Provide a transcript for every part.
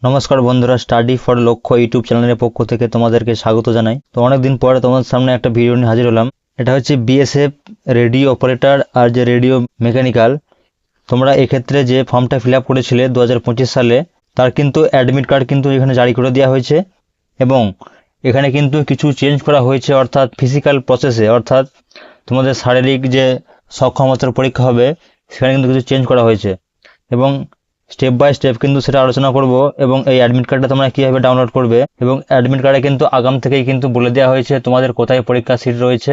নমস্কার বন্ধুরা, study for লক্ষ্য ইউটিউব চ্যানেলের পক্ষ থেকে তোমাদেরকে স্বাগত জানাই। তো অনেকদিন পরে তোমাদের সামনে একটা ভিডিও নিয়ে হাজির হলাম। এটা হচ্ছে বিএসএফ রেডিও অপারেটর আর যে রেডিও মেকানিক্যাল। তোমরা এক্ষেত্রে যে ফর্মটা ফিল আপ করেছিলে 2025 সালে, তার কিন্তু অ্যাডমিট কার্ড কিন্তু এখানে জারি করে দেওয়া হয়েছে এবং এখানে কিন্তু কিছু চেঞ্জ করা হয়েছে, অর্থাৎ ফিজিক্যাল প্রসেসে, অর্থাৎ তোমাদের শারীরিক যে সক্ষমতার পরীক্ষা হবে সেখানে কিন্তু কিছু চেঞ্জ করা হয়েছে এবং স্টেপ বাই স্টেপ কিন্তু সেটা আলোচনা করব। এবং এই অ্যাডমিট কার্ডটা তোমরা কীভাবে ডাউনলোড করবে, এবং অ্যাডমিট কার্ডে কিন্তু আগাম থেকেই কিন্তু বলে দেওয়া হয়েছে তোমাদের কোথায় পরীক্ষা সিট রয়েছে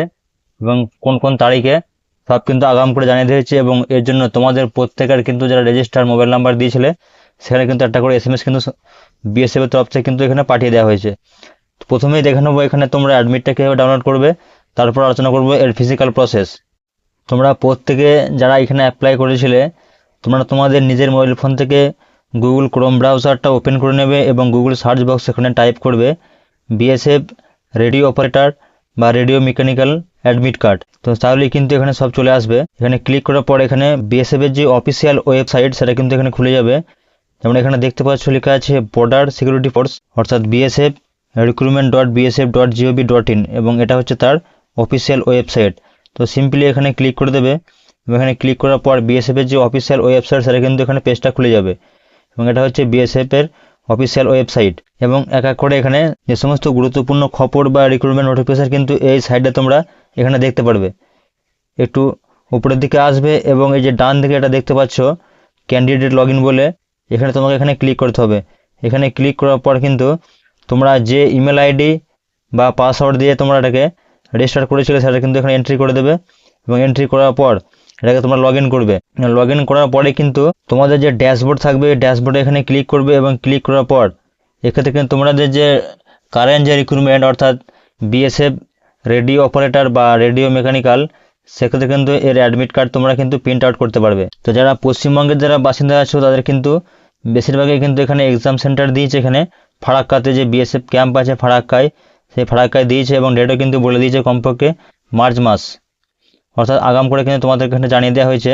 এবং কোন কোন তারিখে, সব কিন্তু আগাম করে জানিয়ে দিয়েছে। এবং এর জন্য তোমাদের প্রত্যেকের কিন্তু যারা রেজিস্টার মোবাইল নাম্বার দিয়েছিলে সেখানে কিন্তু একটা করে SMS কিন্তু বিএসএফ এর তরফ থেকে কিন্তু এখানে পাঠিয়ে দেওয়া হয়েছে। তো প্রথমেই দেখে নেবো এখানে তোমরা অ্যাডমিটটা কীভাবে ডাউনলোড করবে, তারপর আলোচনা করবো এর ফিজিক্যাল প্রসেস। তোমরা প্রত্যেকে যারা এখানে অ্যাপ্লাই করেছিলে তোমরা তোমাদের নিজের মোবাইল ফোন থেকে গুগল ক্রোম ব্রাউজারটা ওপেন করে নেবে এবং গুগল সার্চ বক্স এখানে টাইপ করবে বিএসএফ রেডিও অপারেটর বা রেডিও মেকানিক্যাল অ্যাডমিট কার্ড। তো তাহলেই কিন্তু এখানে সব চলে আসবে। এখানে ক্লিক করার পর এখানে বিএসএফ এর যে অফিসিয়াল ওয়েবসাইট সেটা কিন্তু এখানে খুলে যাবে। যেমন এখানে দেখতে পাচ্ছ লেখা আছে বর্ডার সিকিউরিটি ফোর্স, অর্থাৎ বিএসএফ recruitment.bsf.gov.in, এবং এটা হচ্ছে তার অফিসিয়াল ওয়েবসাইট। তো সিম্পলি এখানে ক্লিক করে দেবে এবং এখানে ক্লিক করার পর বিএসএফ এর যে অফিসিয়াল ওয়েবসাইট সেটা কিন্তু এখানে পেজটা খুলে যাবে এবং এটা হচ্ছে বিএসএফ এর অফিসিয়াল ওয়েবসাইট। এবং এক এক করে এখানে যে সমস্ত গুরুত্বপূর্ণ খবর বা রিক্রুটমেন্ট নোটিফিকেশন কিন্তু এই সাইডে তোমরা এখানে দেখতে পারবে। একটু উপরের দিকে আসবে এবং এই যে ডান দিকে এটা দেখতে পাচ্ছ ক্যান্ডিডেট লগ ইন বলে, এখানে তোমাকে এখানে ক্লিক করতে হবে। এখানে ক্লিক করার পর কিন্তু তোমরা যে ইমেল আইডি বা পাসওয়ার্ড দিয়ে তোমরা এটাকে রেজিস্টার করেছিলে সেটা কিন্তু এখানে এন্ট্রি করে দেবে এবং এন্ট্রি করার পর এটাকে তোমরা লগ ইন করবে। লগ ইন করার পরে কিন্তু তোমাদের যে ড্যাশবোর্ড থাকবে ড্যাশবোর্ডে এখানে ক্লিক করবে এবং ক্লিক করার পর এক্ষেত্রে কিন্তু তোমাদের যে কারেন্ট যে রিক্রুটমেন্ট, অর্থাৎ বিএসএফ রেডিও অপারেটর বা রেডিও মেকানিক্যাল, সেক্ষেত্রে কিন্তু এর অ্যাডমিট কার্ড তোমরা কিন্তু প্রিন্ট আউট করতে পারবে। তো যারা পশ্চিমবঙ্গের যারা বাসিন্দা আছো তাদের কিন্তু বেশিরভাগই কিন্তু এখানে এক্সাম সেন্টার দিয়েছে। এখানে ফারাক্কাতে যে বিএসএফ ক্যাম্প আছে ফারাক্কায়, সেই ফারাক্কায় দিয়েছে এবং ডেটও কিন্তু বলে দিয়েছে কমপক্ষে মার্চ মাস, অর্থাৎ আগাম করে কিন্তু তোমাদেরকে এখানে জানিয়ে দেওয়া হয়েছে,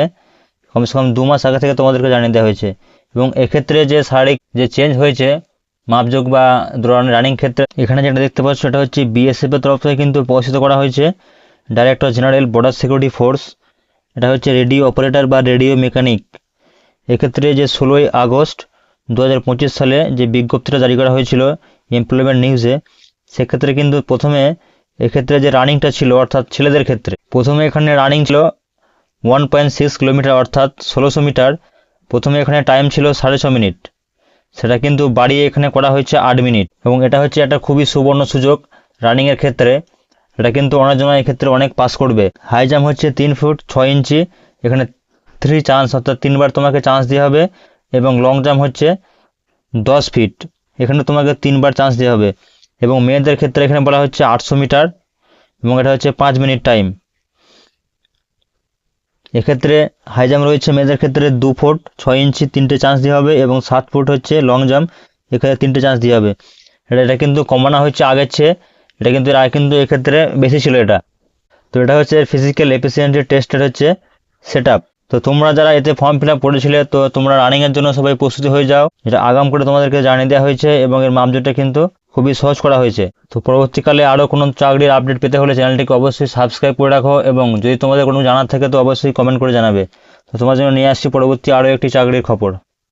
কমসে কম 2 মাস আগে থেকে তোমাদেরকে জানিয়ে দেওয়া হয়েছে। এবং এক্ষেত্রে যে শারীরিক যে চেঞ্জ হয়েছে মাপযোগ বা রানিং ক্ষেত্রে, এখানে যেটা দেখতে পাচ্ছ এটা হচ্ছে বিএসএফ এর তরফ থেকে কিন্তু প্রকাশিত করা হয়েছে director general border security force. এটা হচ্ছে রেডিও অপারেটর বা রেডিও মেকানিক। এক্ষেত্রে যে 16ই আগস্ট 2025 সালে যে বিজ্ঞপ্তিটা জারি করা হয়েছিল এমপ্লয়মেন্ট নিউজে, সেক্ষেত্রে কিন্তু প্রথমে এক্ষেত্রে যে রানিংটা ছিল, অর্থাৎ ছেলেদের ক্ষেত্রে প্রথমে এখানে রানিং ছিল 1.6 কিলোমিটার, অর্থাৎ 1600 মিটার। প্রথমে এখানে টাইম ছিল 6.5 মিনিট, সেটা কিন্তু বাড়িয়ে এখানে করা হয়েছে 8 মিনিট। এবং এটা হচ্ছে একটা খুবই সুবর্ণ সুযোগ রানিংয়ের ক্ষেত্রে, এটা কিন্তু অনেক জন এক্ষেত্রে অনেক পাস করবে। হাই জাম্প হচ্ছে 3 ফুট 6 ইঞ্চি, এখানে 3 চান্স, অর্থাৎ 3বার তোমাকে চান্স দেওয়া হবে। এবং লং জাম্প হচ্ছে 10 ফিট, এখানে তোমাকে 3বার চান্স দেওয়া হবে। এবং মেয়েদের ক্ষেত্রে এখানে বলা হচ্ছে 800 মিটার এবং এটা হচ্ছে 5 মিনিট টাইম। এক্ষেত্রে হাই জাম্প রয়েছে মেয়েদের ক্ষেত্রে 2 ফুট 6 ইঞ্চি 3টে চান্স দেওয়া হবে এবং 7 ফুট হচ্ছে লং জাম্প, এখানে 3টে চান্স দেওয়া হবে। এটা কিন্তু কমানো হচ্ছে আগের চেয়ে, এটা কিন্তু আগে কিন্তু এক্ষেত্রে বেশি ছিল এটা। তো এটা হচ্ছে ফিজিক্যাল এফিসিয়েন্সি টেস্টের হচ্ছে সেট আপ। তো তোমরা যারা এতে ফর্ম ফিল আপ করেছিলে তো তোমরা রানিংয়ের জন্য সবাই প্রস্তুতি হয়ে যাও, যেটা আগাম করে তোমাদেরকে জানিয়ে দেওয়া হয়েছে এবং এর মাপজোকটা কিন্তু খুবই সহজ করা হয়েছে। তো পরবর্তীকালে আরও কোনো চাকরির আপডেট পেতে হলে চ্যানেলটিকে অবশ্যই সাবস্ক্রাইব করে রাখো এবং যদি তোমাদের কোনো জানার থাকে তো অবশ্যই কমেন্ট করে জানাবে। তো তোমার জন্য নিয়ে আসছি পরবর্তী আরও একটি চাকরির খবর।